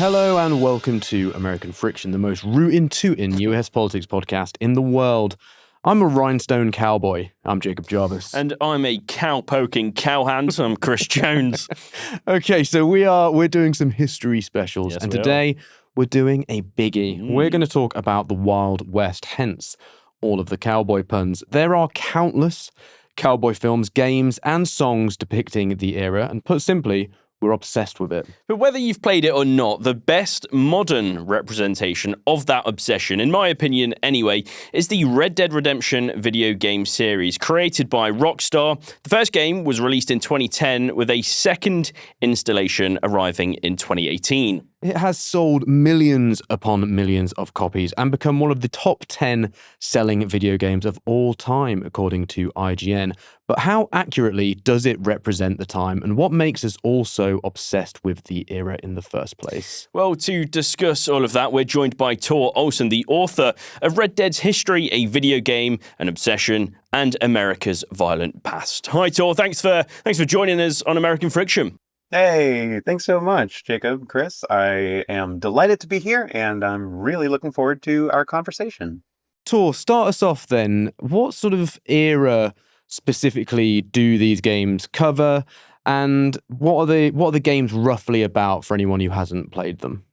Hello and welcome to American Friction, the most rootin' US politics podcast in the world. I'm a rhinestone cowboy. I'm Jacob Jarvis. And I'm a cow-poking cowhand. I'm Chris Jones. Okay, so we're doing some history specials, Yes, and we today we're doing a biggie. We're going to talk about the Wild West, hence all of the cowboy puns. There are countless cowboy films, games, and songs depicting the era, and put simply, we're obsessed with it. But whether you've played it or not, the best modern representation of that obsession, in my opinion anyway, is the Red Dead Redemption video game series created by Rockstar. The first game was released in 2010 with a second installation arriving in 2018. It has sold millions upon millions of copies and become one of the top 10 selling video games of all time, according to IGN. But how accurately does it represent the time, and what makes us all so obsessed with the era in the first place? Well, to discuss all of that, we're joined by Tore Olsson, the author of Red Dead's History, a video game, an obsession, and America's violent past. Hi, Tore. Thanks for joining us on American Friction. Hey, thanks so much, Jacob, Chris. I am delighted to be here, and I'm really looking forward to our conversation. Tor, start us off then. What sort of era specifically do these games cover, and what are the games roughly about for anyone who hasn't played them?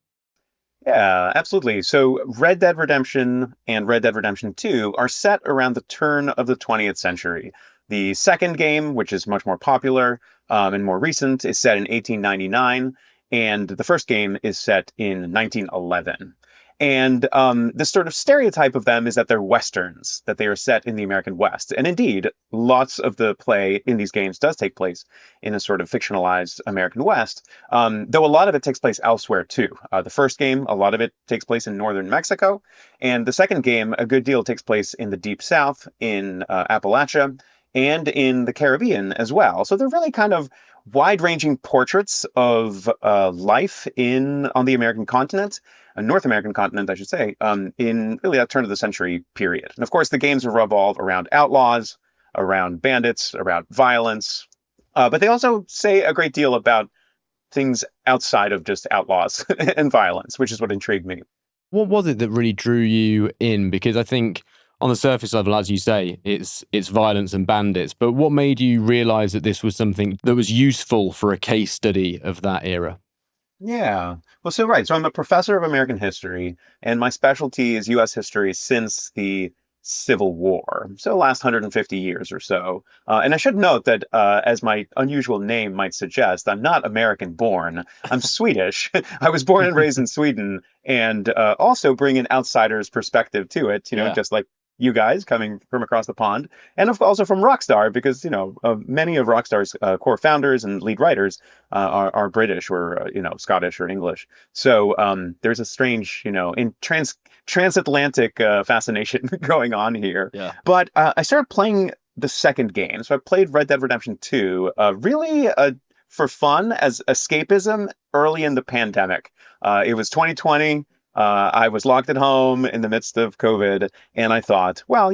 Yeah, absolutely. So Red Dead Redemption and Red Dead Redemption 2 are set around the turn of the 20th century. The second game, which is much more popular and more recent, is set in 1899, and the first game is set in 1911. And the sort of stereotype of them is that they're Westerns, that they are set in the American West. And indeed, lots of the play in these games does take place in a sort of fictionalized American West, though a lot of it takes place elsewhere too. The first game, a lot of it takes place in northern Mexico. And the second game, a good deal takes place in the Deep South, in Appalachia, and in the Caribbean as well. So they're really kind of wide-ranging portraits of life on the American continent, a North American continent, I should say, in really that turn of the century period. And of course, the games revolve around outlaws, around bandits, around violence, but they also say a great deal about things outside of just outlaws and violence, which is what intrigued me. What was it that really drew you in? Because I think on the surface level, as you say, it's violence and bandits. But what made you realize that this was something that was useful for a case study of that era? Yeah. Well, so I'm a professor of American history, and my specialty is U.S. history since the Civil War, so the last 150 years or so. And I should note that, as my unusual name might suggest, I'm not American born. I'm Swedish. I was born and raised in Sweden, and also bring an outsider's perspective to it, just like you guys coming from across the pond, and also from Rockstar, because many of Rockstar's core founders and lead writers are British or Scottish or English. So there's a strange transatlantic fascination going on here. Yeah. But I started playing the second game, so I played Red Dead Redemption 2 really for fun as escapism early in the pandemic. It was 2020. I was locked at home in the midst of COVID, and I thought, well,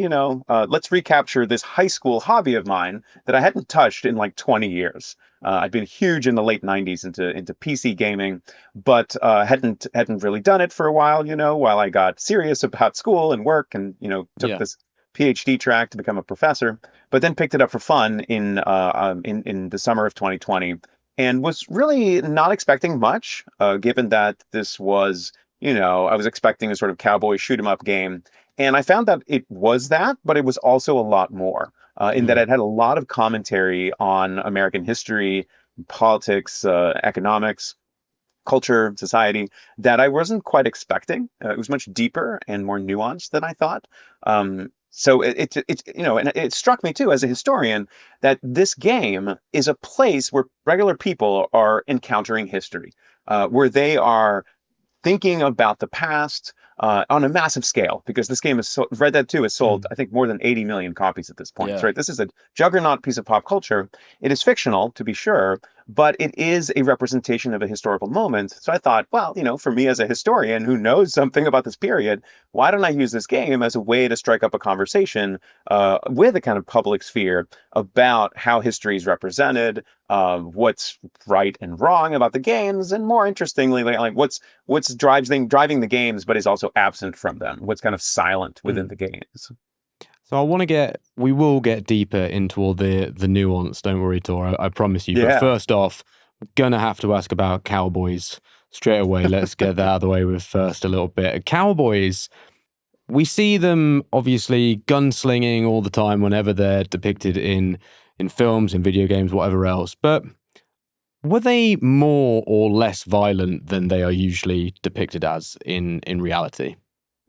let's recapture this high school hobby of mine that I hadn't touched in like 20 years. I'd been huge in the late 90s into PC gaming, but hadn't really done it for a while, while I got serious about school and work and, took this PhD track to become a professor, but then picked it up for fun in the summer of 2020, and was really not expecting much, given that this was I was expecting a sort of cowboy shoot 'em up game. And I found that it was that, but it was also a lot more, in that it had a lot of commentary on American history, politics, economics, culture, society, that I wasn't quite expecting. It was much deeper and more nuanced than I thought. So and it struck me too as a historian that this game is a place where regular people are encountering history, where they are thinking about the past on a massive scale, because this game is Red Dead 2 has sold, I think, more than 80 million copies at this point. Yeah. Right? This is a juggernaut piece of pop culture. It is fictional, to be sure, but it is a representation of a historical moment. So I thought, well, for me as a historian who knows something about this period, why don't I use this game as a way to strike up a conversation with a kind of public sphere about how history is represented, what's right and wrong about the games, and more interestingly, like what's driving the games, but is also absent from them. What's kind of silent within the games. So we will get deeper into all the nuance. Don't worry, Tor. I promise you. Yeah. But first off, gonna have to ask about Cowboys straight away. Let's get that out of the way with first a little bit. Cowboys, we see them obviously gunslinging all the time whenever they're depicted in films, in video games, whatever else. But were they more or less violent than they are usually depicted as in reality?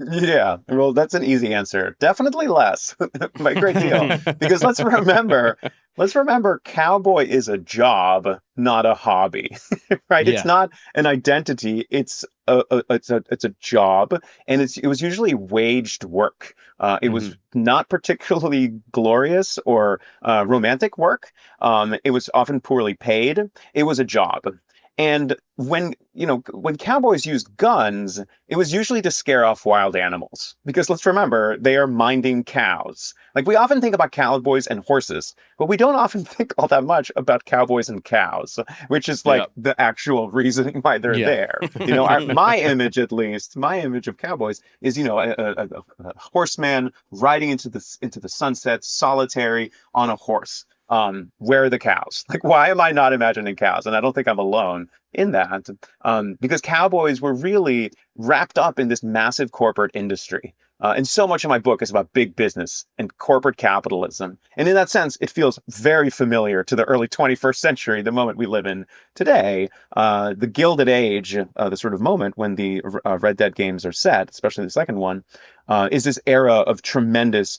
Yeah, well, that's an easy answer. Definitely less, by a great deal. Because let's remember, cowboy is a job, not a hobby, right? Yeah. It's not an identity. It's a job, and it was usually waged work. It was not particularly glorious or romantic work. It was often poorly paid. It was a job. And when cowboys used guns, it was usually to scare off wild animals. Because let's remember, they are minding cows. Like, we often think about cowboys and horses, but we don't often think all that much about cowboys and cows, which is like the actual reasoning why they're there. My image of cowboys is, a horseman riding into the sunset, solitary on a horse. Where are the cows? Like, why am I not imagining cows? And I don't think I'm alone in that, because cowboys were really wrapped up in this massive corporate industry. And so much of my book is about big business and corporate capitalism. And in that sense, it feels very familiar to the early 21st century, the moment we live in today. The Gilded Age, the sort of moment when the Red Dead games are set, especially the second one, is this era of tremendous,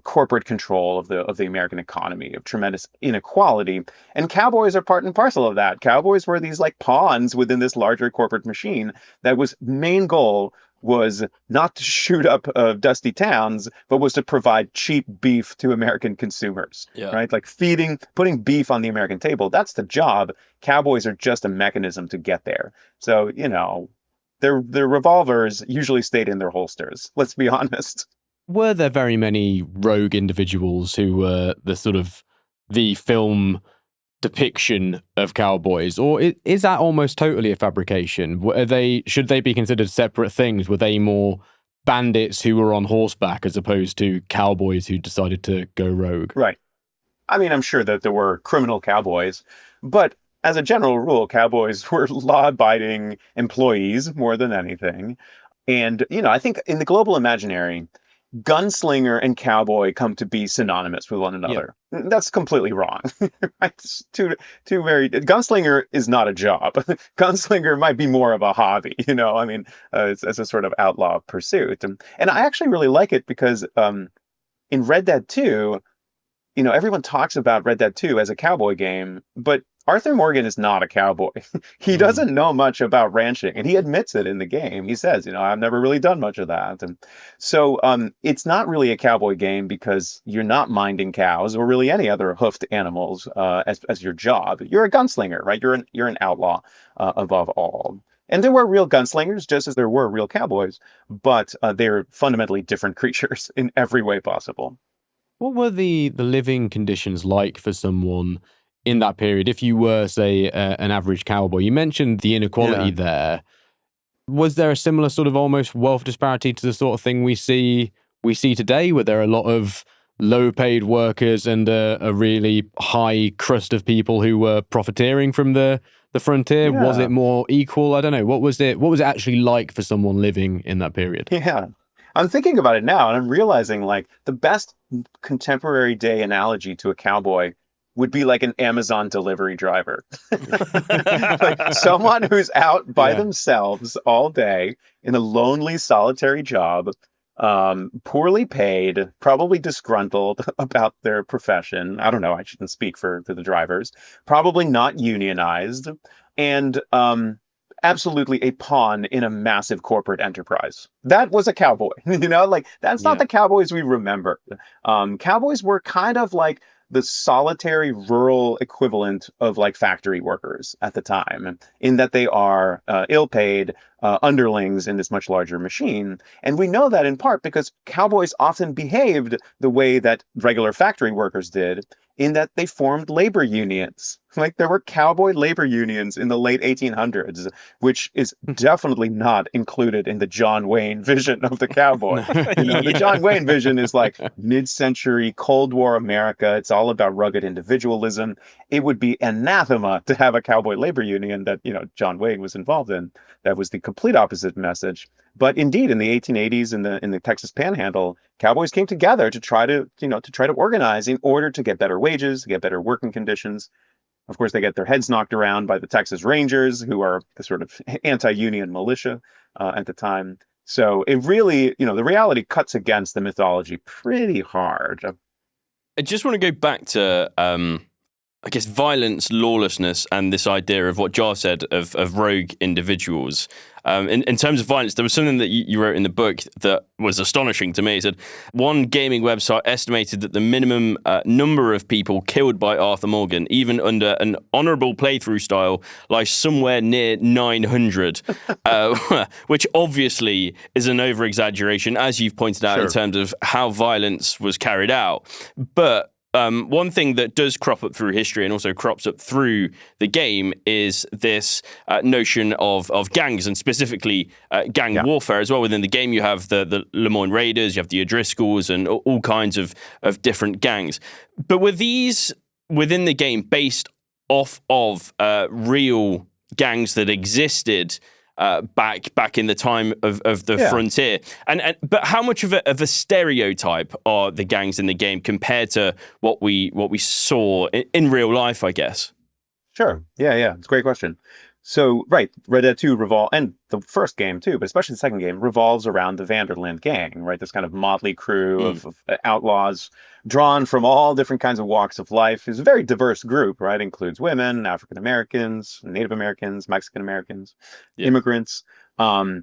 corporate control of the American economy, of tremendous inequality. And cowboys are part and parcel of that. Cowboys were these like pawns within this larger corporate machine that was main goal was not to shoot up dusty towns, but was to provide cheap beef to American consumers, right? Like putting beef on the American table. That's the job. Cowboys are just a mechanism to get there. So, their revolvers usually stayed in their holsters. Let's be honest. Were there very many rogue individuals who were the film depiction of cowboys, or is that almost totally a fabrication? Should they be considered separate things? Were they more bandits who were on horseback as opposed to cowboys who decided to go rogue? Right. I mean, I'm sure that there were criminal cowboys, but as a general rule, cowboys were law-abiding employees more than anything. And, I think in the global imaginary, gunslinger and cowboy come to be synonymous with one another. Yep. That's completely wrong. It's two very. Gunslinger is not a job. Gunslinger might be more of a hobby. It's as a sort of outlaw pursuit. And I actually really like it because in Red Dead 2, everyone talks about Red Dead 2 as a cowboy game, but Arthur Morgan is not a cowboy. He doesn't know much about ranching, and he admits it in the game. He says, I've never really done much of that. And so it's not really a cowboy game because you're not minding cows or really any other hoofed animals as your job. You're a gunslinger, right? You're an outlaw above all. And there were real gunslingers, just as there were real cowboys, but they're fundamentally different creatures in every way possible. What were the living conditions like for someone in that period? If you were, say, an average cowboy, you mentioned the inequality there. Was there a similar sort of almost wealth disparity to the sort of thing we see today? Were there a lot of low-paid workers and a really high crust of people who were profiteering from the frontier? Yeah. Was it more equal? I don't know. What was it actually like for someone living in that period? Yeah. I'm thinking about it now, and I'm realizing like the best contemporary day analogy to a cowboy would be like an Amazon delivery driver. Like someone who's out by themselves all day in a lonely, solitary job, poorly paid, probably disgruntled about their profession. I don't know, I shouldn't speak for the drivers. Probably not unionized, and absolutely a pawn in a massive corporate enterprise. That was a cowboy. That's not the cowboys we remember. Cowboys were kind of like the solitary rural equivalent of like factory workers at the time, in that they are ill-paid underlings in this much larger machine. And we know that in part because cowboys often behaved the way that regular factory workers did, in that they formed labor unions. Like there were cowboy labor unions in the late 1800s, which is definitely not included in the John Wayne vision of the cowboy. No. The John Wayne vision is like mid-century Cold War America. It's all about rugged individualism. It would be anathema to have a cowboy labor union that, John Wayne was involved in. That was the complete opposite message. But indeed, in the 1880s, in the Texas Panhandle, cowboys came together to try to organize in order to get better wages, to get better working conditions. Of course, they get their heads knocked around by the Texas Rangers, who are the sort of anti-union militia at the time. So it really, the reality cuts against the mythology pretty hard. I just want to go back to, I guess, violence, lawlessness, and this idea of what Jarv said of rogue individuals. In terms of violence, there was something that you wrote in the book that was astonishing to me. It said, one gaming website estimated that the minimum number of people killed by Arthur Morgan, even under an honourable playthrough style, lies somewhere near 900, which obviously is an over-exaggeration, as you've pointed out, in terms of how violence was carried out. But one thing that does crop up through history and also crops up through the game is this notion of gangs, and specifically gang warfare as well. Within the game, you have the Lemoyne Raiders, you have the O'Driscolls, and all kinds of different gangs. But were these within the game based off of real gangs that existed back in the time of the frontier, but how much of a stereotype are the gangs in the game compared to what we saw in real life, I guess? Sure. Yeah. It's a great question. So, right, Red Dead 2 and the first game too, but especially the second game, revolves around the Vanderlyn gang, right? This kind of motley crew of outlaws drawn from all different kinds of walks of life. It's a very diverse group, right? Includes women, African Americans, Native Americans, Mexican Americans, immigrants. I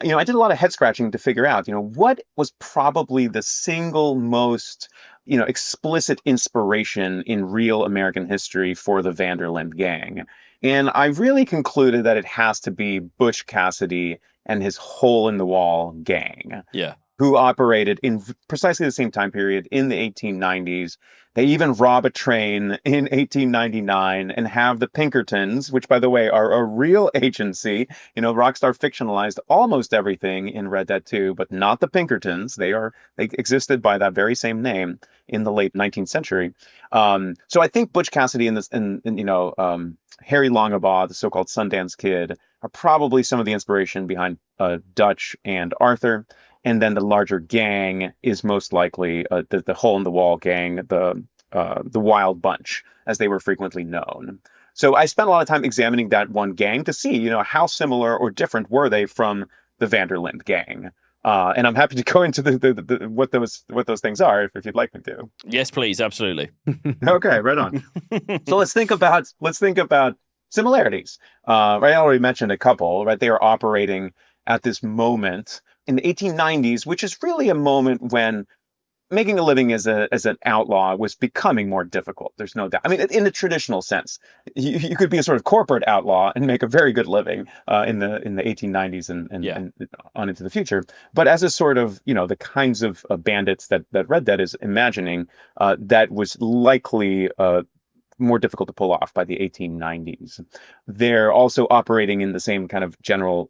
did a lot of head scratching to figure out, what was probably the single most, explicit inspiration in real American history for the Vanderlyn gang. And I really concluded that it has to be Butch Cassidy and his hole-in-the-wall gang. Yeah. Who operated in precisely the same time period in the 1890s. They even rob a train in 1899 and have the Pinkertons, which, by the way, are a real agency. Rockstar fictionalized almost everything in Red Dead 2, but not the Pinkertons. They existed by that very same name in the late 19th century. So I think Butch Cassidy and Harry Longabaugh, the so-called Sundance Kid, are probably some of the inspiration behind Dutch and Arthur. And then the larger gang is most likely the hole-in-the-wall gang, the Wild Bunch, as they were frequently known. So I spent a lot of time examining that one gang to see, how similar or different were they from the Vanderlyn gang. And I'm happy to go into what those things are if you'd like me to. Yes, please, absolutely. Okay, right on. So let's think about similarities. Right, I already mentioned a couple. Right, they are operating at this moment in the 1890s, which is really a moment when making a living as an outlaw was becoming more difficult. There's no doubt. I mean, in the traditional sense, you could be a sort of corporate outlaw and make a very good living in the 1890s and on into the future. But as a sort of, the kinds of bandits that Red Dead is imagining, that was likely more difficult to pull off by the 1890s. They're also operating in the same kind of general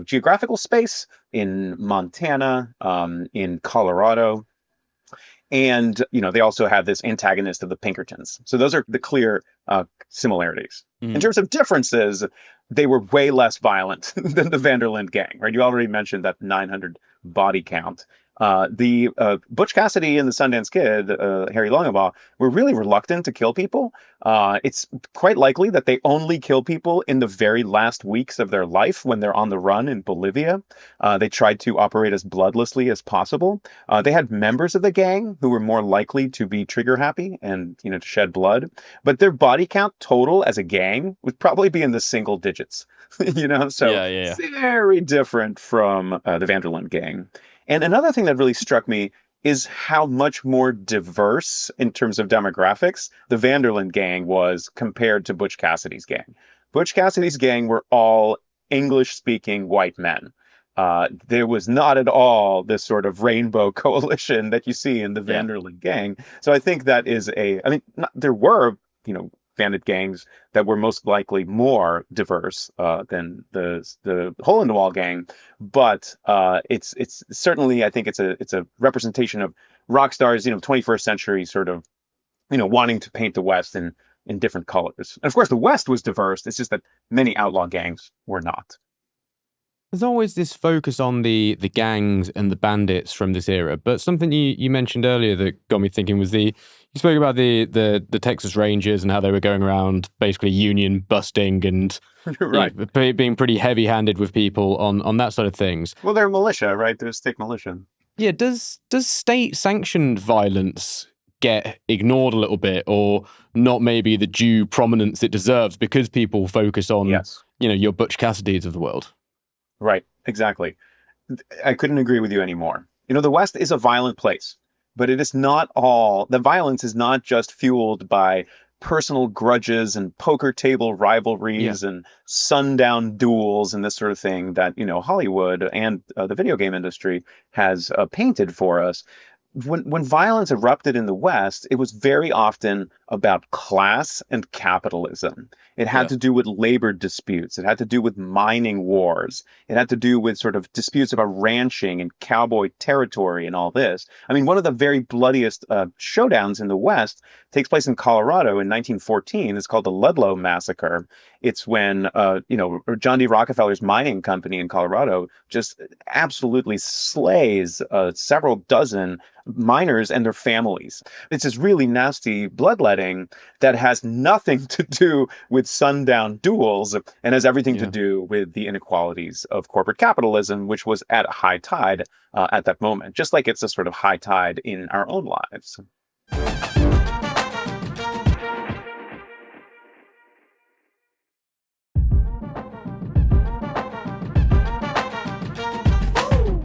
geographical space in Montana, in Colorado. And, they also have this antagonist of the Pinkertons. So those are the clear similarities. In terms of differences, they were way less violent than the Vanderlyn gang, right? You already mentioned that 900 body count. The Butch Cassidy and the Sundance Kid, Harry Longabaugh, were really reluctant to kill people. It's quite likely that they only kill people in the very last weeks of their life when they're on the run in Bolivia. They tried to operate as bloodlessly as possible. They had members of the gang who were more likely to be trigger happy and, to shed blood. But their body count total as a gang would probably be in the single digits, So very different from the Vanderlyn gang. And another thing that really struck me is how much more diverse in terms of demographics the Vanderlyn gang was compared to Butch Cassidy's gang. Butch Cassidy's gang were all English-speaking white men. There was not at all this sort of rainbow coalition that you see in the Yeah. Vanderlyn gang. So I think that is there were, bandit gangs that were most likely more diverse than the hole in the wall gang, but it's certainly, I think it's a representation of rock stars, 21st century sort of, wanting to paint the West in different colors. And of course, the West was diverse. It's just that many outlaw gangs were not. There's always this focus on the gangs and the bandits from this era, but something you mentioned earlier that got me thinking was you spoke about the Texas Rangers and how they were going around basically union busting and Right. being pretty heavy-handed with people on that side of things. Well, they're militia, right? They're state militia. Yeah, does state-sanctioned violence get ignored a little bit, or not maybe the due prominence it deserves because people focus on Yes. your Butch Cassidys of the world? Right, exactly. I couldn't agree with you anymore. The West is a violent place, but it is not all. The violence is not just fueled by personal grudges and poker table rivalries and sundown duels and this sort of thing that, Hollywood and the video game industry has painted for us. When violence erupted in the West, it was very often about class and capitalism. It had to do with labor disputes. It had to do with mining wars. It had to do with sort of disputes about ranching and cowboy territory and all this. I mean, one of the very bloodiest showdowns in the West takes place in Colorado in 1914. It's called the Ludlow Massacre. It's when, John D. Rockefeller's mining company in Colorado just absolutely slays several dozen miners and their families. It's this really nasty bloodletting that has nothing to do with sundown duels and has everything to do with the inequalities of corporate capitalism, which was at a high tide at that moment, just like it's a sort of high tide in our own lives.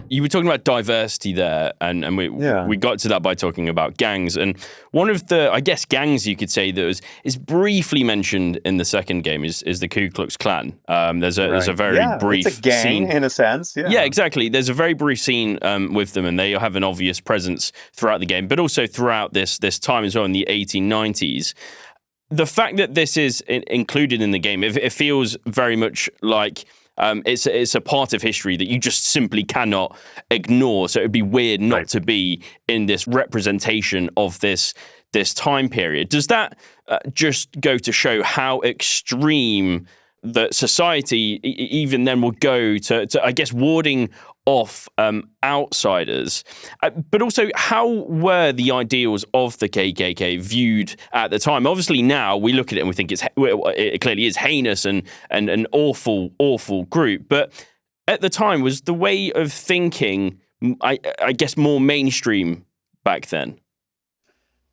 You were talking about diversity there, and we got to that by talking about gangs. And one of the, I guess, gangs you could say that is briefly mentioned in the second game is the Ku Klux Klan. There's a very brief it's a gang scene in a sense. Yeah, exactly. There's a very brief scene with them, and they have an obvious presence throughout the game, but also throughout this time as well in the 1890s. The fact that this is included in the game, it feels very much like it's a part of history that you just simply cannot ignore. So it would be weird not to be in this representation of this time period. Does that just go to show how extreme that society even then will go to I guess, warding off outsiders? But also, how were the ideals of the KKK viewed at the time? Obviously, now we look at it and we think it clearly is heinous and an awful group. But at the time, was the way of thinking, I guess, more mainstream back then?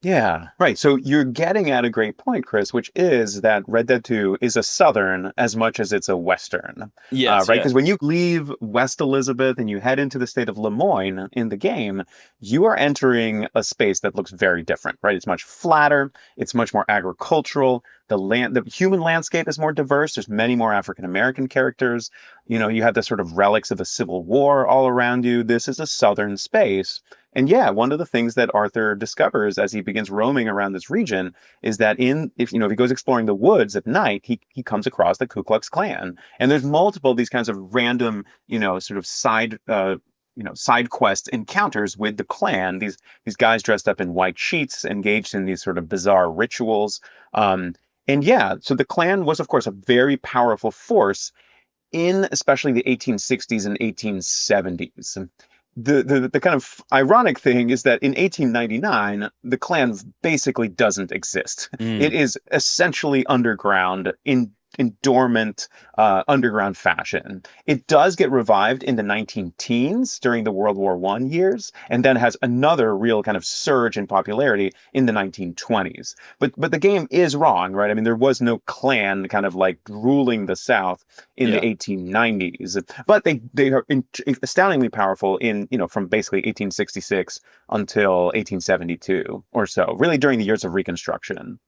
Yeah, right. So you're getting at a great point, Chris, which is that Red Dead 2 is a Southern as much as it's a Western. Yes, right? Because when you leave West Elizabeth and you head into the state of Lemoyne in the game, you are entering a space that looks very different, right? It's much flatter. It's much more agricultural. The human landscape is more diverse. There's many more African-American characters. You have the sort of relics of a civil war all around you. This is a Southern space. And yeah, one of the things that Arthur discovers as he begins roaming around this region is that if he goes exploring the woods at night, he comes across the Ku Klux Klan. And there's multiple of these kinds of random, sort of side quest encounters with the Klan. These guys dressed up in white sheets, engaged in these sort of bizarre rituals. So the Klan was, of course, a very powerful force in especially the 1860s and 1870s. The kind of ironic thing is that in 1899, the Klan basically doesn't exist. It is essentially underground in in dormant underground fashion. It does get revived in the 19-teens during the World War I years, and then has another real kind of surge in popularity in the 1920s. But the game is wrong, right? I mean, there was no Klan kind of like ruling the South in the 1890s, but they are astoundingly powerful in, from basically 1866 until 1872 or so, really during the years of Reconstruction.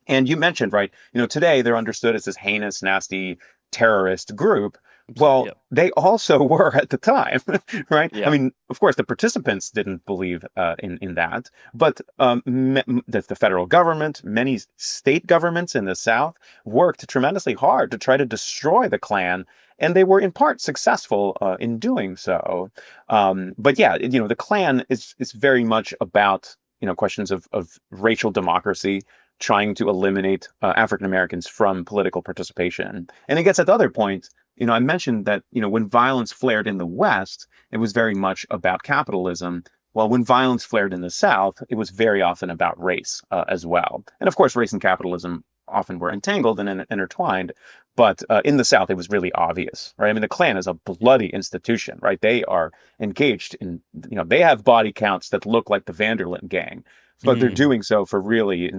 And you mentioned, right, today they're understood as this heinous, nasty terrorist group. Well, they also were at the time, right? I mean, of course, the participants didn't believe in that, but the federal government, many state governments in the South worked tremendously hard to try to destroy the Klan, and they were in part successful in doing so. But yeah, the Klan is very much about questions of racial democracy, trying to eliminate African Americans from political participation. And it gets at the other point. I mentioned that, when violence flared in the West, it was very much about capitalism. While when violence flared in the South, it was very often about race as well. And of course, race and capitalism often were entangled and intertwined. But in the South, it was really obvious, right? I mean, the Klan is a bloody institution, right? They are engaged in, they have body counts that look like the Vanderlyn gang, but they're doing so for really,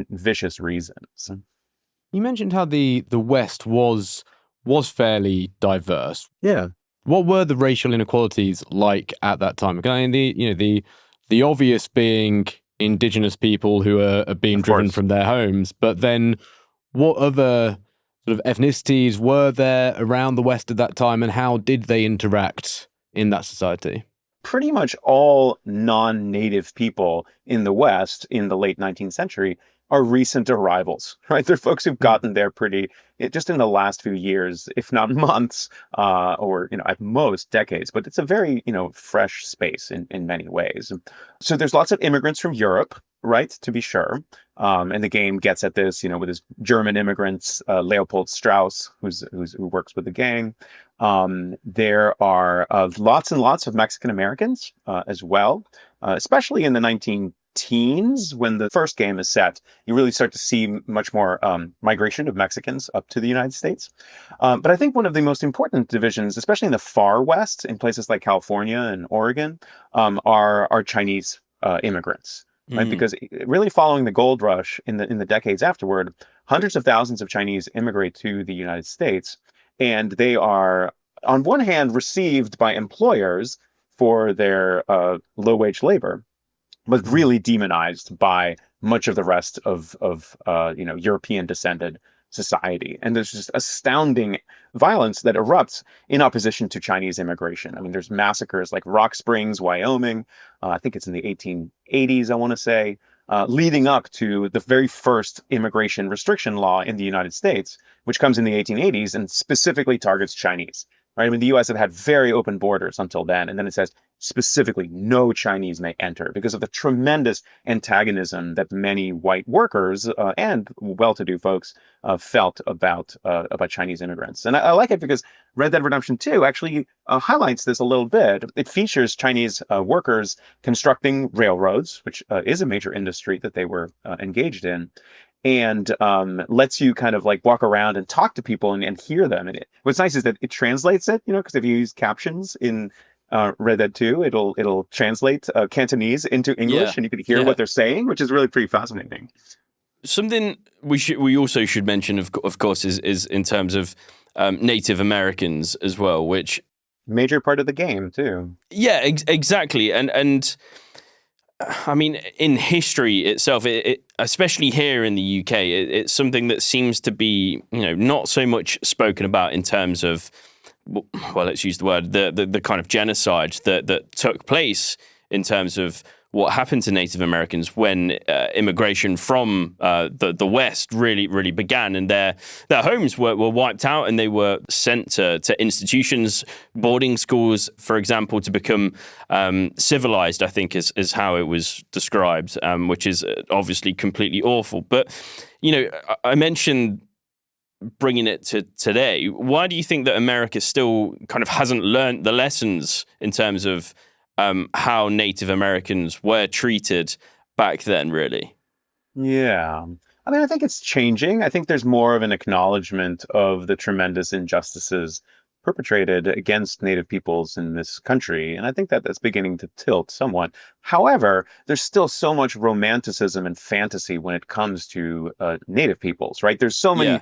vicious reasons. You mentioned how the West was fairly diverse. Yeah. What were the racial inequalities like at that time? I mean, the obvious being indigenous people who are being driven from their homes, but then what other sort of ethnicities were there around the West at that time, and how did they interact in that society? Pretty much all non-native people in the West in the late 19th century are recent arrivals, right? They're folks who've gotten there just in the last few years, if not months, or, at most decades. But it's a very, fresh space in many ways. So there's lots of immigrants from Europe, right, to be sure. And the game gets at this, with his German immigrants, Leopold Strauss, who works with the gang. There are lots and lots of Mexican Americans as well, especially in the 19-teens when the first game is set. You really start to see much more migration of Mexicans up to the United States. But I think one of the most important divisions, especially in the far West, in places like California and Oregon, are Chinese immigrants. Right, because really following the gold rush in the decades afterward, hundreds of thousands of Chinese immigrate to the United States, and they are, on one hand, received by employers for their low-wage labor, but really demonized by much of the rest of European-descended society. And there's just astounding violence that erupts in opposition to Chinese immigration. I mean, there's massacres like Rock Springs, Wyoming. I think it's in the 1880s, I want to say, leading up to the very first immigration restriction law in the United States, which comes in the 1880s and specifically targets Chinese. Right? I mean, the U.S. had very open borders until then, and then it says specifically no Chinese may enter because of the tremendous antagonism that many white workers and well-to-do folks felt about Chinese immigrants. And I like it because Red Dead Redemption 2 actually highlights this a little bit. It features Chinese workers constructing railroads, which is a major industry that they were engaged in, and lets you kind of like walk around and talk to people and hear them. And what's nice is that it translates it, because if you use captions in Red Dead 2, it'll translate Cantonese into English, and you can hear what they're saying, which is really pretty fascinating. Something we also should mention, of course, is in terms of Native Americans as well, which major part of the game too. Yeah, exactly, and I mean, in history itself, it especially here in the UK, it's something that seems to be, not so much spoken about in terms of, well, let's use the word, the kind of genocide that took place in terms of what happened to Native Americans when immigration from the West really began, and their homes were wiped out, and they were sent to institutions, boarding schools, for example, to become civilized, I think is how it was described, which is obviously completely awful. But, I mentioned bringing it to today. Why do you think that America still kind of hasn't learned the lessons in terms of how Native Americans were treated back then, really? Yeah. I mean, I think it's changing. I think there's more of an acknowledgement of the tremendous injustices perpetrated against Native peoples in this country. And I think that that's beginning to tilt somewhat. However, there's still so much romanticism and fantasy when it comes to Native peoples, right? There's Yeah,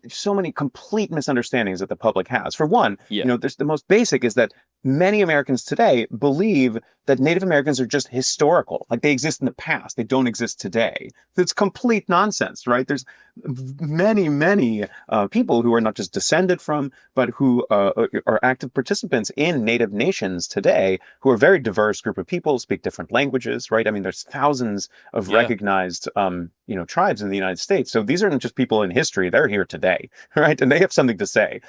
so many complete misunderstandings that the public has. For one, yeah, there's the most basic is that many Americans today believe that Native Americans are just historical, like they exist in the past, they don't exist today. It's complete nonsense, right? There's many people who are not just descended from, but who are active participants in Native nations today, who are a very diverse group of people, speak different languages, right? I mean, there's thousands of yeah. recognized, tribes in the United States. So these aren't just people in history; they're here today, right? And they have something to say,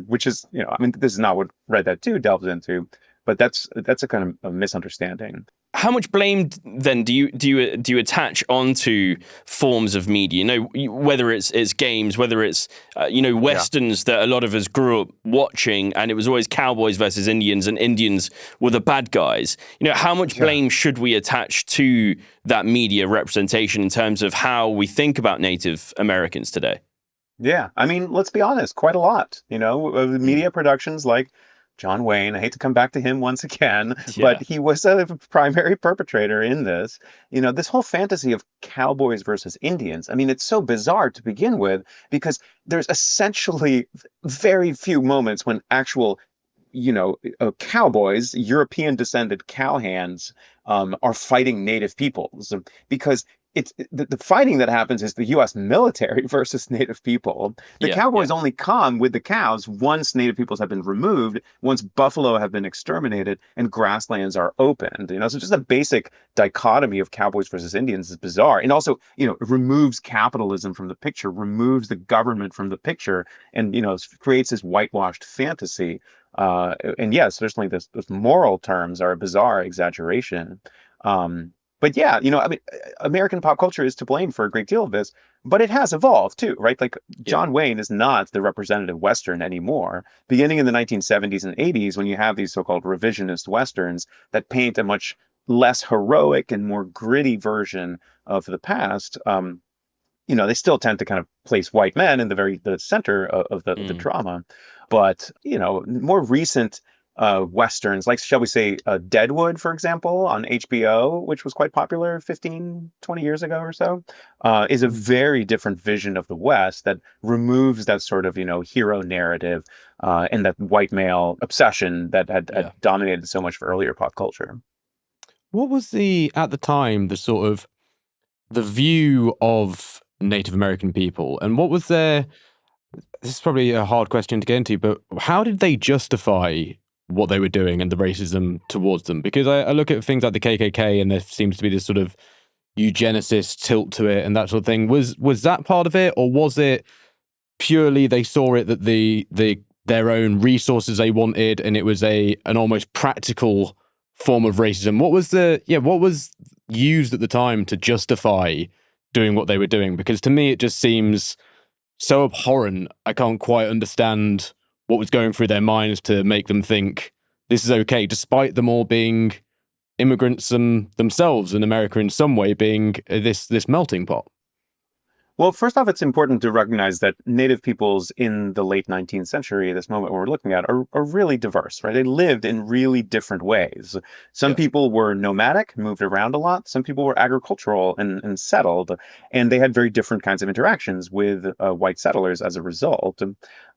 which is, I mean, this is not what Red Dead 2 delves into, but that's a kind of a misunderstanding. How much blame then do you attach onto forms of media? Whether it's games, whether it's Yeah. westerns that a lot of us grew up watching, and it was always cowboys versus Indians, and Indians were the bad guys. How much Yeah. blame should we attach to that media representation in terms of how we think about Native Americans today? Yeah, I mean, let's be honest, quite a lot. Mm. Media productions like John Wayne. I hate to come back to him once again, Yeah, but he was a primary perpetrator in this. This whole fantasy of cowboys versus Indians. I mean, it's so bizarre to begin with because there's essentially very few moments when actual cowboys, European descended cowhands, are fighting native peoples because the fighting that happens is the U.S. military versus native people. The yeah, yeah, cowboys only come with the cows once native peoples have been removed, once buffalo have been exterminated, and grasslands are opened. So just a basic dichotomy of cowboys versus Indians is bizarre, and also it removes capitalism from the picture, removes the government from the picture, and creates this whitewashed fantasy. And yes, certainly those moral terms are a bizarre exaggeration. But yeah, I mean, American pop culture is to blame for a great deal of this, but it has evolved too, right? Like yeah, John Wayne is not the representative Western anymore. Beginning in the 1970s and 80s, when you have these so-called revisionist Westerns that paint a much less heroic and more gritty version of the past, they still tend to kind of place white men in the center of the mm, drama. But, more recent Westerns, like, shall we say, Deadwood, for example, on HBO, which was quite popular 15, 20 years ago or so, is a very different vision of the West that removes that sort of, hero narrative and that white male obsession that had yeah. dominated so much of earlier pop culture. What was at the time, the view of Native American people, and what was their, this is probably a hard question to get into, but how did they justify what they were doing and the racism towards them? Because I look at things like the KKK and there seems to be this sort of eugenicist tilt to it and that sort of thing. Was that part of it, or was it purely they saw it that their own resources they wanted, and it was an almost practical form of racism? What was used at the time to justify doing what they were doing? Because to me, it just seems so abhorrent. I can't quite understand what was going through their minds to make them think this is okay, despite them all being immigrants themselves, and America in some way being this melting pot. Well, first off, it's important to recognize that Native peoples in the late 19th century, this moment we're looking at, are really diverse, right? They lived in really different ways. Some Yeah. people were nomadic, moved around a lot. Some people were agricultural and settled, and they had very different kinds of interactions with white settlers as a result.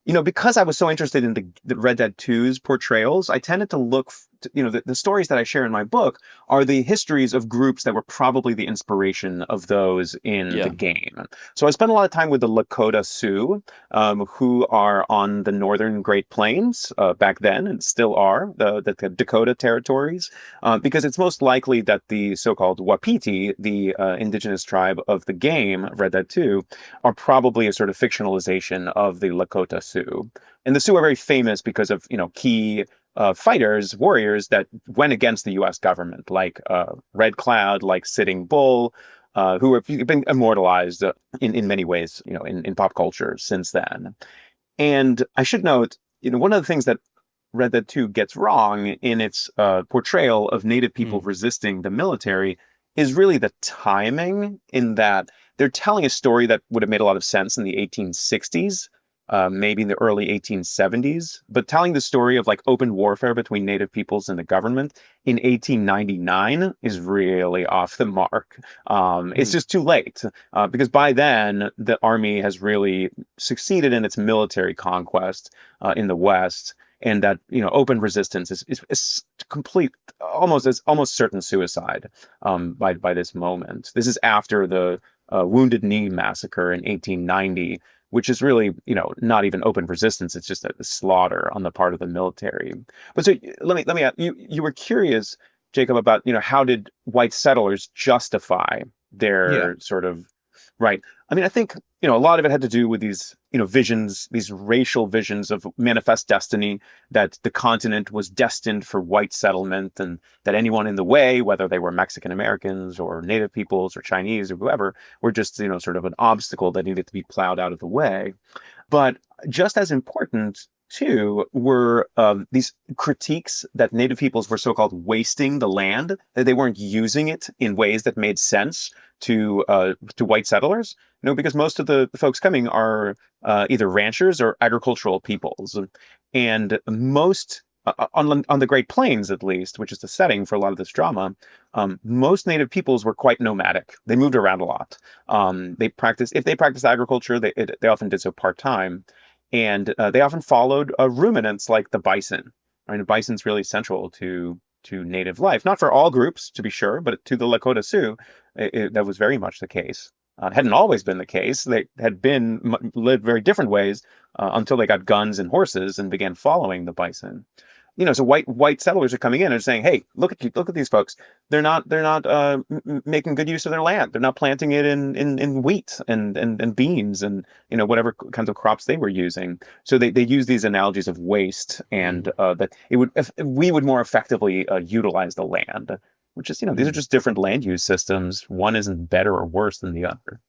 Because I was so interested in the Red Dead 2's portrayals, I tended to look, the stories that I share in my book are the histories of groups that were probably the inspiration of those in the Yeah. game. So I spent a lot of time with the Lakota Sioux, who are on the northern Great Plains back then and still are, the Dakota territories, because it's most likely that the so-called Wapiti, the indigenous tribe of the game, Red Dead 2, are probably a sort of fictionalization of the Lakota Sioux. And the Sioux are very famous because of, key fighters, warriors that went against the U.S. government, like Red Cloud, like Sitting Bull, who have been immortalized in many ways, in pop culture since then. And I should note, one of the things that Red Dead 2 gets wrong in its portrayal of Native people Mm. resisting the military is really the timing, in that they're telling a story that would have made a lot of sense in the 1860s, maybe in the early 1870s, but telling the story of like open warfare between native peoples and the government in 1899 is really off the mark. It's just too late, because by then the army has really succeeded in its military conquest in the West. And that, open resistance is complete, almost certain suicide by this moment. This is after the Wounded Knee massacre in 1890, which is really, not even open resistance. It's just a slaughter on the part of the military. But so let me ask you. You were curious, Jacob, about how did white settlers justify their sort of right. I mean, I think a lot of it had to do with these visions, these racial visions of manifest destiny, that the continent was destined for white settlement, and that anyone in the way, whether they were Mexican Americans or native peoples or Chinese or whoever, were just sort of an obstacle that needed to be plowed out of the way. But just as important too were these critiques that native peoples were so-called wasting the land, that they weren't using it in ways that made sense to white settlers. Because most of the folks coming are either ranchers or agricultural peoples, and most on the Great Plains, at least, which is the setting for a lot of this drama, most native peoples were quite nomadic. They moved around a lot. If they practiced agriculture, they often did so part-time. And they often followed ruminants like the bison. Right? And bison's really central to native life, not for all groups, to be sure, but to the Lakota Sioux, that was very much the case. Hadn't always been the case. They had lived very different ways until they got guns and horses and began following the bison. So white settlers are coming in and saying, "Hey, look at these folks. They're not making good use of their land. They're not planting it in wheat and beans and whatever kinds of crops they were using." So they use these analogies of waste, and that we would more effectively utilize the land, which is these are just different land use systems. One isn't better or worse than the other.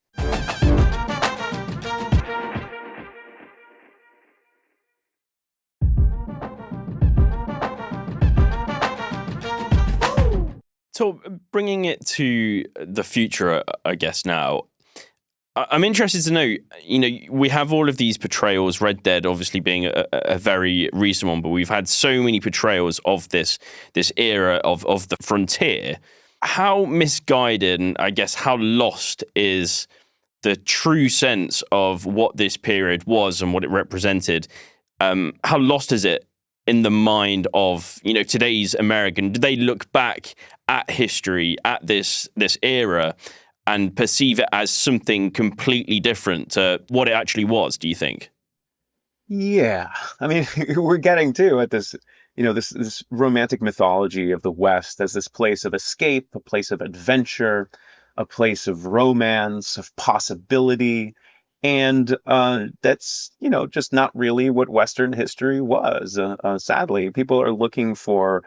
So bringing it to the future, I guess now, I'm interested to know, we have all of these portrayals, Red Dead obviously being a very recent one, but we've had so many portrayals of this era of the frontier. How misguided and I guess how lost is the true sense of what this period was and what it represented? How lost is it in the mind of today's American? Do they look back at history, at this era, and perceive it as something completely different to what it actually was, do you think? Yeah. I mean, we're getting to at this, this romantic mythology of the West as this place of escape, a place of adventure, a place of romance, of possibility. And that's, just not really what Western history was. Sadly, people are looking for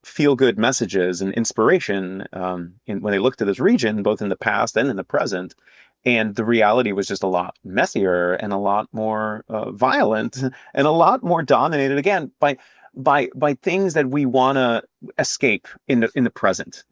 feel-good messages and inspiration when they look to this region, both in the past and in the present. And the reality was just a lot messier and a lot more violent and a lot more dominated, again, by things that we want to escape in the present,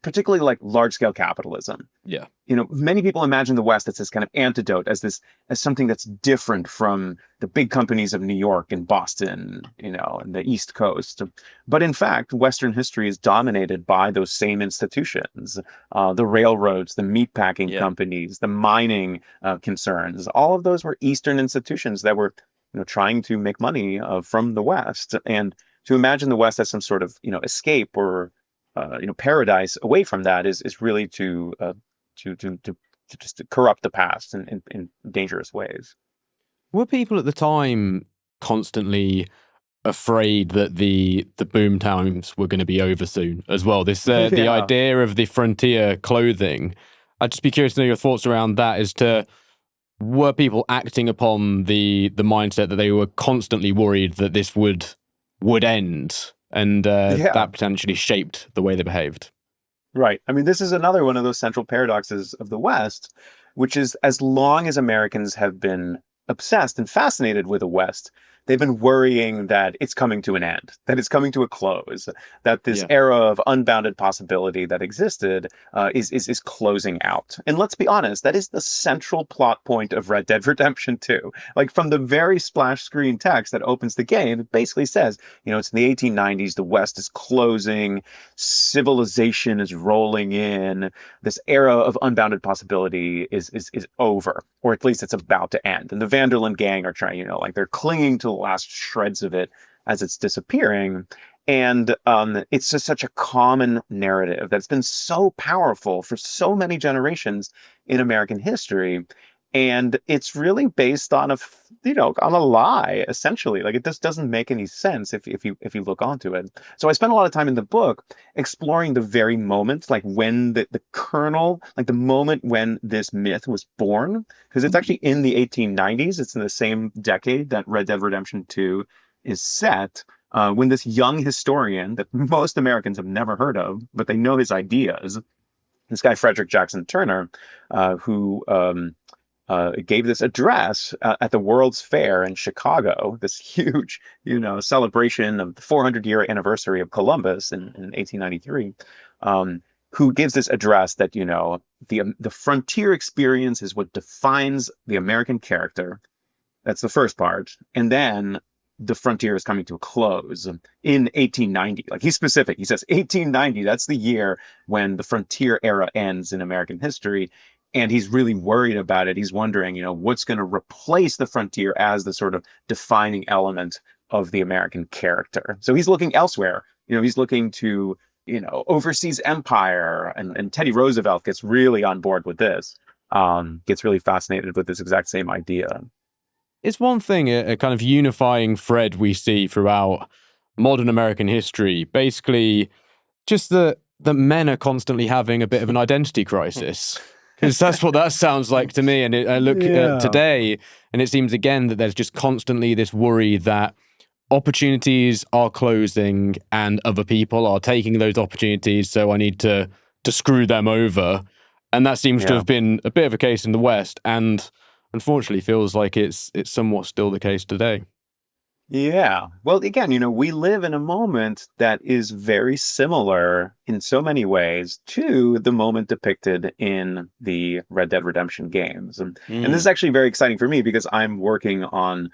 particularly like large-scale capitalism. Yeah. Many people imagine the West as this kind of antidote, as something that's different from the big companies of New York and Boston, and the East Coast. But in fact, Western history is dominated by those same institutions, the railroads, the meatpacking companies, the mining concerns. All of those were Eastern institutions that were, trying to make money from the West. And to imagine the West as some sort of, escape or, paradise away from that is really to just corrupt the past in dangerous ways. Were people at the time constantly afraid that the boom times were going to be over soon as well? The idea of the frontier clothing. I'd just be curious to know your thoughts around that, as to, were people acting upon the mindset that they were constantly worried that this would end, and that potentially shaped the way they behaved? Right. I mean, this is another one of those central paradoxes of the West, which is, as long as Americans have been obsessed and fascinated with the West, they've been worrying that it's coming to an end, that it's coming to a close, that this Yeah. era of unbounded possibility that existed is closing out. And let's be honest, that is the central plot point of Red Dead Redemption 2. Like from the very splash screen text that opens the game, it basically says, it's in the 1890s, the West is closing, civilization is rolling in, this era of unbounded possibility is over, or at least it's about to end. And the Vanderlyn gang are trying, like they're clinging to the last shreds of it as it's disappearing. And it's just such a common narrative that's been so powerful for so many generations in American history. And it's really based on on a lie, essentially. Like it just doesn't make any sense if you look onto it. So I spent a lot of time in the book exploring the very moment, like when the kernel, like the moment when this myth was born, because it's actually in the 1890s. It's in the same decade that Red Dead Redemption 2 is set. When this young historian that most Americans have never heard of, but they know his ideas, this guy Frederick Jackson Turner, who gave this address at the World's Fair in Chicago, this huge, celebration of the 400-year anniversary of Columbus in 1893, who gives this address that, the frontier experience is what defines the American character. That's the first part. And then the frontier is coming to a close in 1890. Like he's specific. He says 1890, that's the year when the frontier era ends in American history. And he's really worried about it. He's wondering, what's going to replace the frontier as the sort of defining element of the American character. So he's looking elsewhere. He's looking to, overseas empire. And Teddy Roosevelt gets really on board with this, gets really fascinated with this exact same idea. It's one thing, a kind of unifying thread we see throughout modern American history. Basically, just that men are constantly having a bit of an identity crisis. Because that's what that sounds like to me. And I look at today, and it seems again that there's just constantly this worry that opportunities are closing and other people are taking those opportunities. So I need to screw them over. And that seems to have been a bit of a case in the West, and unfortunately feels like it's somewhat still the case today. Yeah. Well, again, we live in a moment that is very similar in so many ways to the moment depicted in the Red Dead Redemption games. And this is actually very exciting for me because I'm working on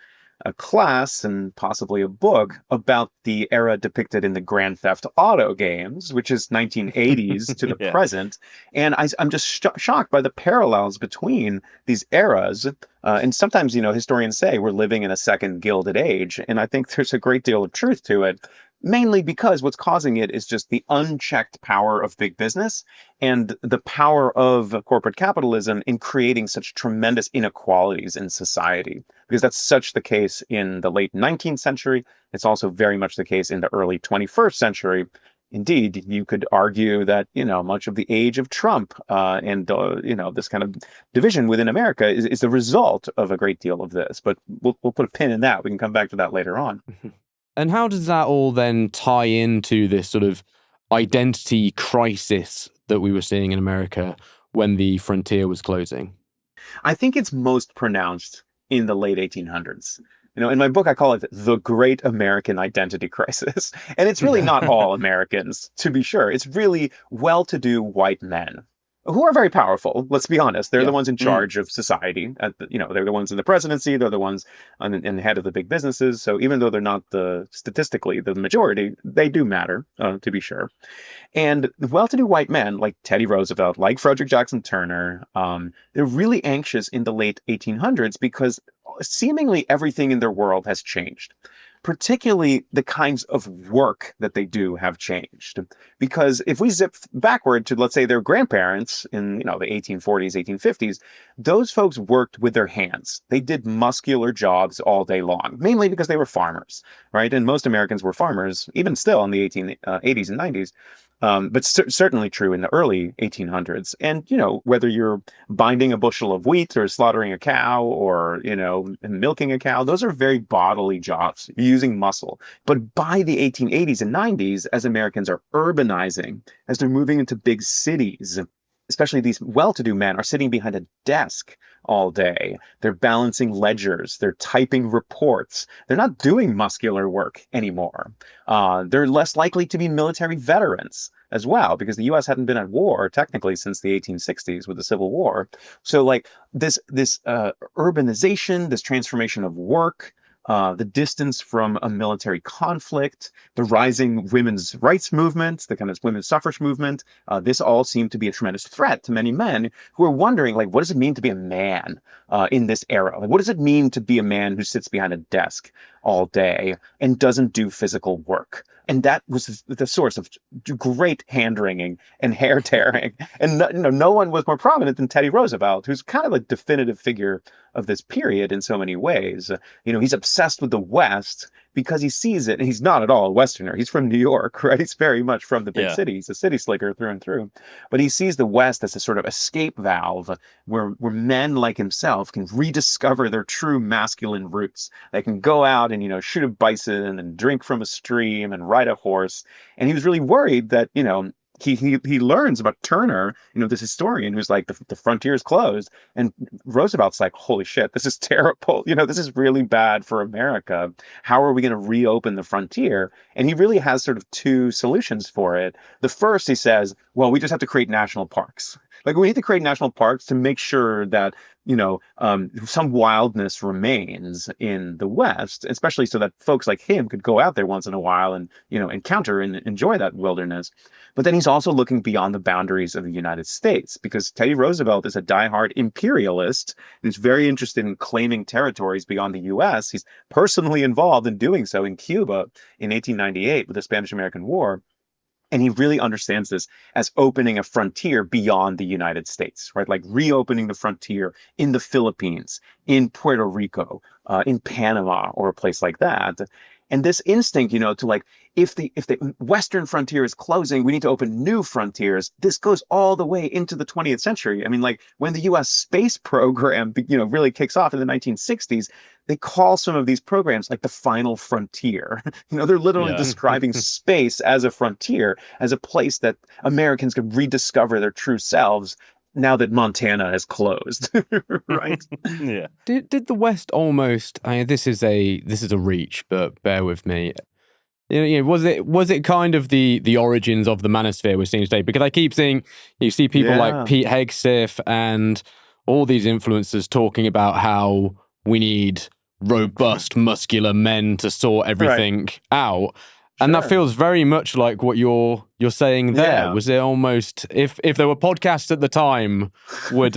a class and possibly a book about the era depicted in the Grand Theft Auto games, which is 1980s to the present. And I'm just shocked by the parallels between these eras. And sometimes, historians say we're living in a second Gilded Age. And I think there's a great deal of truth to it, mainly because what's causing it is just the unchecked power of big business and the power of corporate capitalism in creating such tremendous inequalities in society. Because that's such the case in the late 19th century. It's also very much the case in the early 21st century. Indeed, you could argue that, much of the age of Trump and, this kind of division within America is the result of a great deal of this. But we'll put a pin in that. We can come back to that later on. And how does that all then tie into this sort of identity crisis that we were seeing in America when the frontier was closing? I think it's most pronounced in the late 1800s. In my book, I call it the Great American Identity Crisis. And it's really not all Americans, to be sure. It's really well-to-do white men who are very powerful. Let's be honest. They're the ones in charge of society. They're the ones in the presidency. They're the ones in the head of the big businesses. So even though they're not statistically the majority, they do matter, to be sure. And the well-to-do white men like Teddy Roosevelt, like Frederick Jackson Turner, they're really anxious in the late 1800s because seemingly everything in their world has changed. Particularly the kinds of work that they do have changed. Because if we zip backward to, let's say, their grandparents in the 1840s, 1850s, those folks worked with their hands. They did muscular jobs all day long, mainly because they were farmers, right? And most Americans were farmers, even still in the 1880s and 90s. But certainly true in the early 1800s. And, whether you're binding a bushel of wheat or slaughtering a cow or, milking a cow, those are very bodily jobs using muscle. But by the 1880s and 90s, as Americans are urbanizing, as they're moving into big cities, especially these well-to-do men, are sitting behind a desk all day. They're balancing ledgers. They're typing reports. They're not doing muscular work anymore. They're less likely to be military veterans as well, because the U.S. hadn't been at war technically since the 1860s with the Civil War. So like this urbanization, this transformation of work, the distance from a military conflict, the rising women's rights movement, the kind of women's suffrage movement, this all seemed to be a tremendous threat to many men who are wondering, like, what does it mean to be a man in this era? Like, what does it mean to be a man who sits behind a desk all day and doesn't do physical work? And that was the source of great hand-wringing and hair-tearing. And no one was more prominent than Teddy Roosevelt, who's kind of a definitive figure of this period in so many ways. He's obsessed with the West because he sees it, and he's not at all a Westerner. He's from New York, right? He's very much from the big city. He's a city slicker through and through. But he sees the West as a sort of escape valve where men like himself can rediscover their true masculine roots. They can go out and, shoot a bison and drink from a stream and ride a horse. And he was really worried that, he learns about Turner, this historian who's like, the frontier is closed. And Roosevelt's like, holy shit, this is terrible. This is really bad for America. How are we going to reopen the frontier? And he really has sort of two solutions for it. The first, he says, well, we just have to create national parks. Like, we need to create national parks to make sure that, some wildness remains in the West, especially so that folks like him could go out there once in a while and, encounter and enjoy that wilderness. But then he's also looking beyond the boundaries of the United States, because Teddy Roosevelt is a diehard imperialist and is very interested in claiming territories beyond the U.S. He's personally involved in doing so in Cuba in 1898 with the Spanish-American War. And he really understands this as opening a frontier beyond the United States, right? Like reopening the frontier in the Philippines, in Puerto Rico, in Panama, or a place like that. And this instinct, to like, if the Western frontier is closing, we need to open new frontiers. This goes all the way into the 20th century. I mean, like when the U.S. space program, really kicks off in the 1960s, they call some of these programs like the final frontier. They're literally describing space as a frontier, as a place that Americans could rediscover their true selves now that Montana is closed, right? Yeah. Did the West almost? This is a reach, but bear with me. Was it kind of the origins of the manosphere we're seeing today? Because I keep seeing, you see people like Pete Hegseth and all these influencers talking about how we need robust, muscular men to sort everything out. And that feels very much like what you're saying there. Yeah. Was it almost, if there were podcasts at the time, would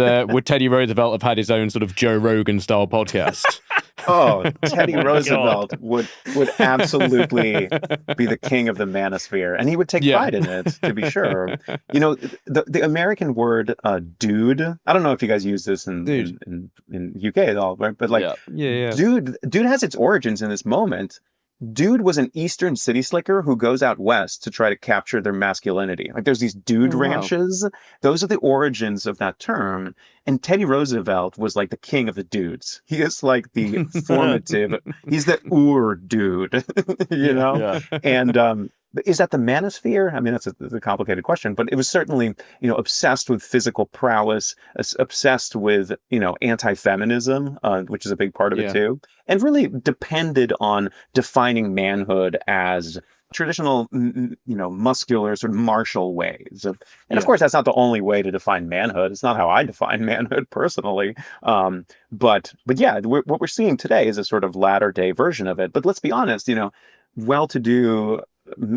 Teddy Roosevelt have had his own sort of Joe Rogan style podcast? Oh, Teddy Roosevelt would absolutely be the king of the manosphere, and he would take pride in it, to be sure. The American word dude, I don't know if you guys use this in UK at all, right? But like, dude has its origins in this moment. Dude was an Eastern city slicker who goes out west to try to capture their masculinity. Like there's these dude ranches. Those are the origins of that term. And Teddy Roosevelt was like the king of the dudes. He is like the formative. He's the dude, Yeah. And is that the manosphere? I mean, that's a complicated question, but it was certainly, obsessed with physical prowess, obsessed with, anti-feminism, which is a big part of it too, and really depended on defining manhood as traditional, muscular sort of martial ways. And of course, that's not the only way to define manhood. It's not how I define manhood personally. But yeah, what we're seeing today is a sort of latter day version of it. But let's be honest, well-to-do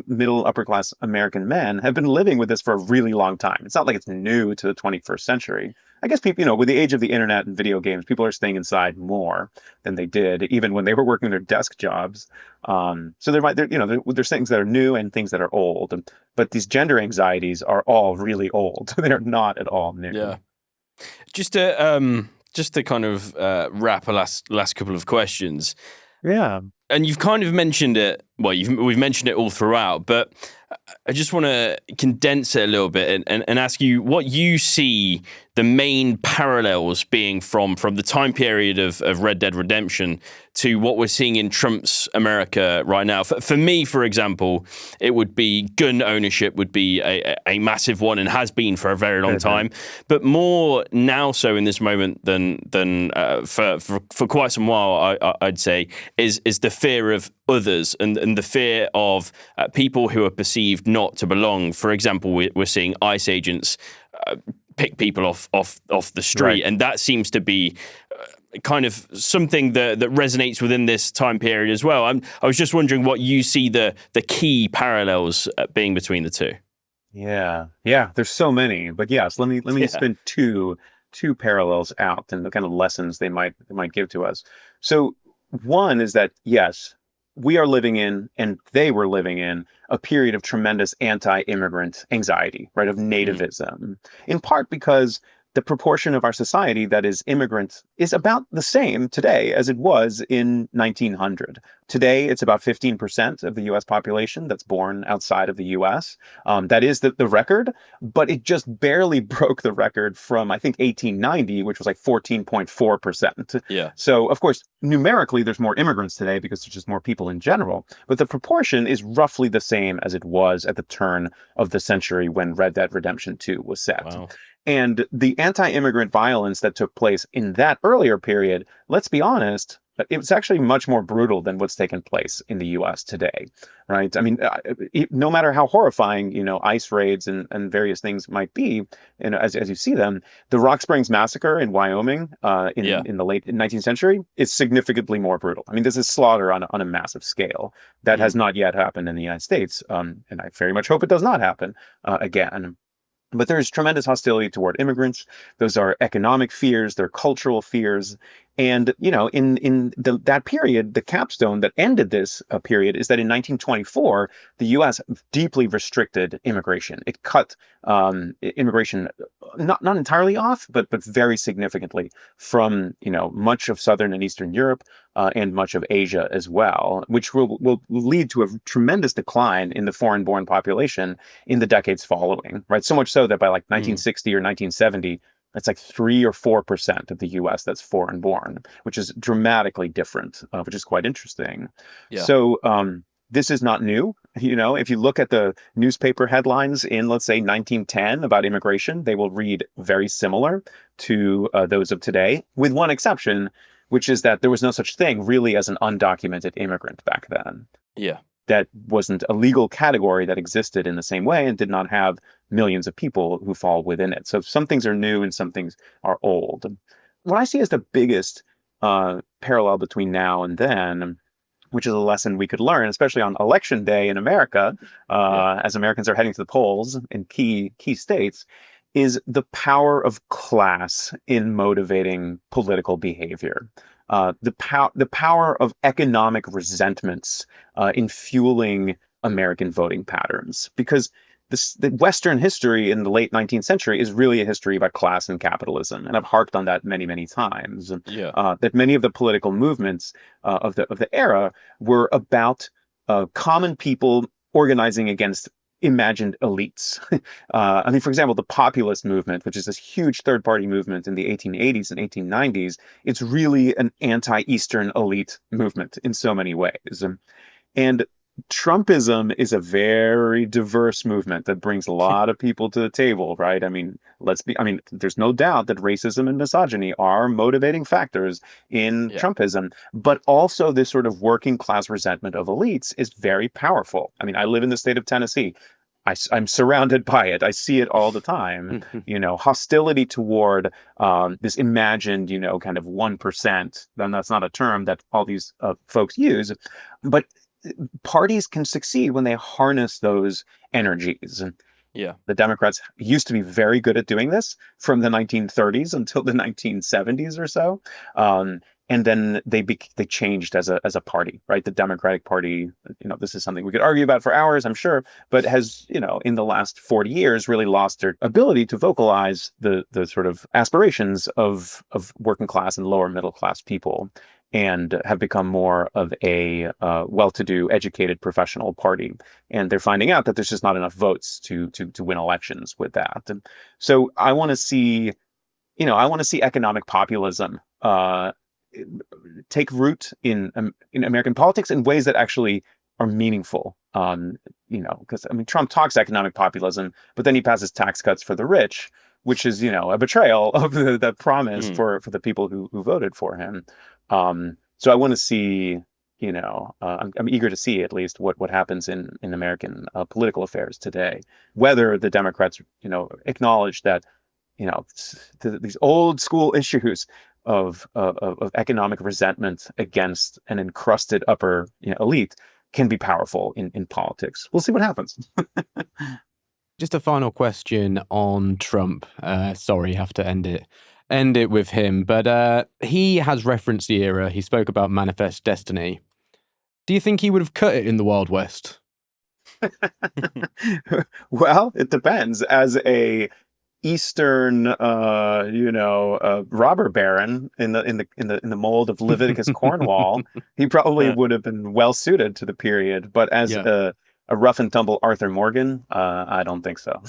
middle upper class American men have been living with this for a really long time. It's not like it's new to the 21st century. I guess people, with the age of the internet and video games, people are staying inside more than they did even when they were working their desk jobs. So there's things that are new and things that are old. But these gender anxieties are all really old. They're not at all new. Yeah. Just to kind of wrap a last couple of questions. Yeah. And you've kind of mentioned it well, we've mentioned it all throughout, but I just want to condense it a little bit and ask you what you see the main parallels being from the time period of Red Dead Redemption to what we're seeing in Trump's America right now. For me, for example, it would be gun ownership would be a massive one and has been for a very long time, but more now so in this moment than for quite some while, I'd say, is the fear of others and the fear of people who are perceived not to belong. For example, we're seeing ICE agents pick people off the street, right. And that seems to be kind of something that resonates within this time period as well. I was just wondering what you see the key parallels being between the two. Yeah, there's so many, but yes, let me spin two parallels out and the kind of lessons they might give to us. So one is that yes, we are living in, and they were living in, a period of tremendous anti-immigrant anxiety, right, of nativism, in part because the proportion of our society that is immigrant is about the same today as it was in 1900. Today, it's about 15% of the U.S. population that's born outside of the U.S. That is the record, but it just barely broke the record from, I think, 1890, which was like 14.4%. Yeah. So, of course, numerically, there's more immigrants today because there's just more people in general, but the proportion is roughly the same as it was at the turn of the century when Red Dead Redemption 2 was set. Wow. And the anti-immigrant violence that took place in that earlier period, let's be honest, it was actually much more brutal than what's taken place in the U.S. today, right? I mean, no matter how horrifying, ICE raids and various things might be, as you see them, the Rock Springs Massacre in Wyoming in the late 19th century is significantly more brutal. I mean, this is slaughter on a massive scale. That has not yet happened in the United States, and I very much hope it does not happen again. But there's tremendous hostility toward immigrants. Those are economic fears, they're cultural fears. And, in that period, the capstone that ended this period is that in 1924, the U.S. deeply restricted immigration. It cut immigration not entirely off, but very significantly from, much of Southern and Eastern Europe and much of Asia as well, which will lead to a tremendous decline in the foreign-born population in the decades following, right? So much so that by like 1960 or 1970, it's like 3 or 4% of the U.S. that's foreign-born, which is dramatically different, which is quite interesting. Yeah. So this is not new. If you look at the newspaper headlines in, let's say, 1910 about immigration, they will read very similar to those of today, with one exception, which is that there was no such thing really as an undocumented immigrant back then. Yeah. That wasn't a legal category that existed in the same way and did not have millions of people who fall within it. So some things are new and some things are old. What I see as the biggest parallel between now and then, which is a lesson we could learn, especially on election day in America, as Americans are heading to the polls in key states, is the power of class in motivating political behavior. The power of economic resentments in fueling American voting patterns, because the Western history in the late 19th century is really a history about class and capitalism, and I've harped on that many, many times. That many of the political movements of the era were about common people organizing against imagined elites. I mean, for example, the populist movement, which is this huge third-party movement in the 1880s and 1890s, it's really an anti-Eastern elite movement in so many ways. And Trumpism is a very diverse movement that brings a lot of people to the table, right? I mean, there's no doubt that racism and misogyny are motivating factors in Trumpism, but also this sort of working class resentment of elites is very powerful. I mean, I live in the state of Tennessee. I'm surrounded by it. I see it all the time. Hostility toward this imagined, kind of 1%. Then that's not a term that all these folks use, but parties can succeed when they harness those energies. Yeah. The Democrats used to be very good at doing this from the 1930s until the 1970s or so. and then they changed as a party, right? The Democratic Party, this is something we could argue about for hours, I'm sure, but has, in the last 40 years really lost their ability to vocalize the sort of aspirations of working class and lower middle class people, and have become more of a well-to-do, educated, professional party. And they're finding out that there's just not enough votes to win elections with that. And so I want to see economic populism take root in American politics in ways that actually are meaningful. Because Trump talks economic populism, but then he passes tax cuts for the rich, which is a betrayal of the promise for the people who voted for him. So I want to see, I'm eager to see at least what happens in American political affairs today, whether the Democrats, acknowledge that, these old school issues of economic resentment against an encrusted upper elite can be powerful in politics. We'll see what happens. Just a final question on Trump. Sorry, have to end it with him. But he has referenced the era. He spoke about Manifest Destiny. Do you think he would have cut it in the Wild West? Well, it depends. As a Eastern, robber baron in the mold of Leviticus Cornwall, he probably would have been well suited to the period. But as a rough and tumble Arthur Morgan, I don't think so.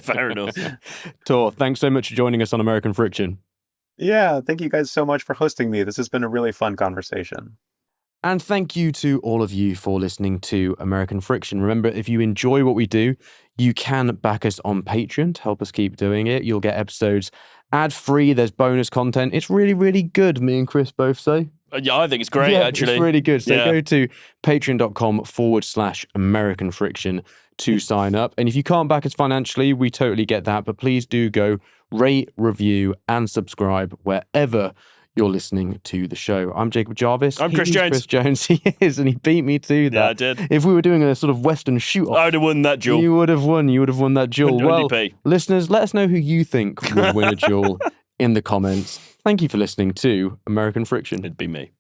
Fair enough. Tore, thanks so much for joining us on American Friction. Yeah, thank you guys so much for hosting me. This has been a really fun conversation. And thank you to all of you for listening to American Friction. Remember, if you enjoy what we do, you can back us on Patreon to help us keep doing it. You'll get episodes ad-free. There's bonus content. It's really, really good, me and Chris both say. Yeah, I think it's great, actually. It's really good. So go to patreon.com/American Friction to sign up. And if you can't back us financially, we totally get that. But please do go rate, review, and subscribe wherever you're listening to the show. I'm Jacob Jarvis. I'm Chris Jones. Chris Jones. He is, and he beat me to that. Yeah, I did. If we were doing a sort of Western shoot-off, I would have won that duel. You would have won. You would have won that duel. Well, pay. listeners, let us know who you think would win a duel in the comments. Thank you for listening to American Friction. It'd be me.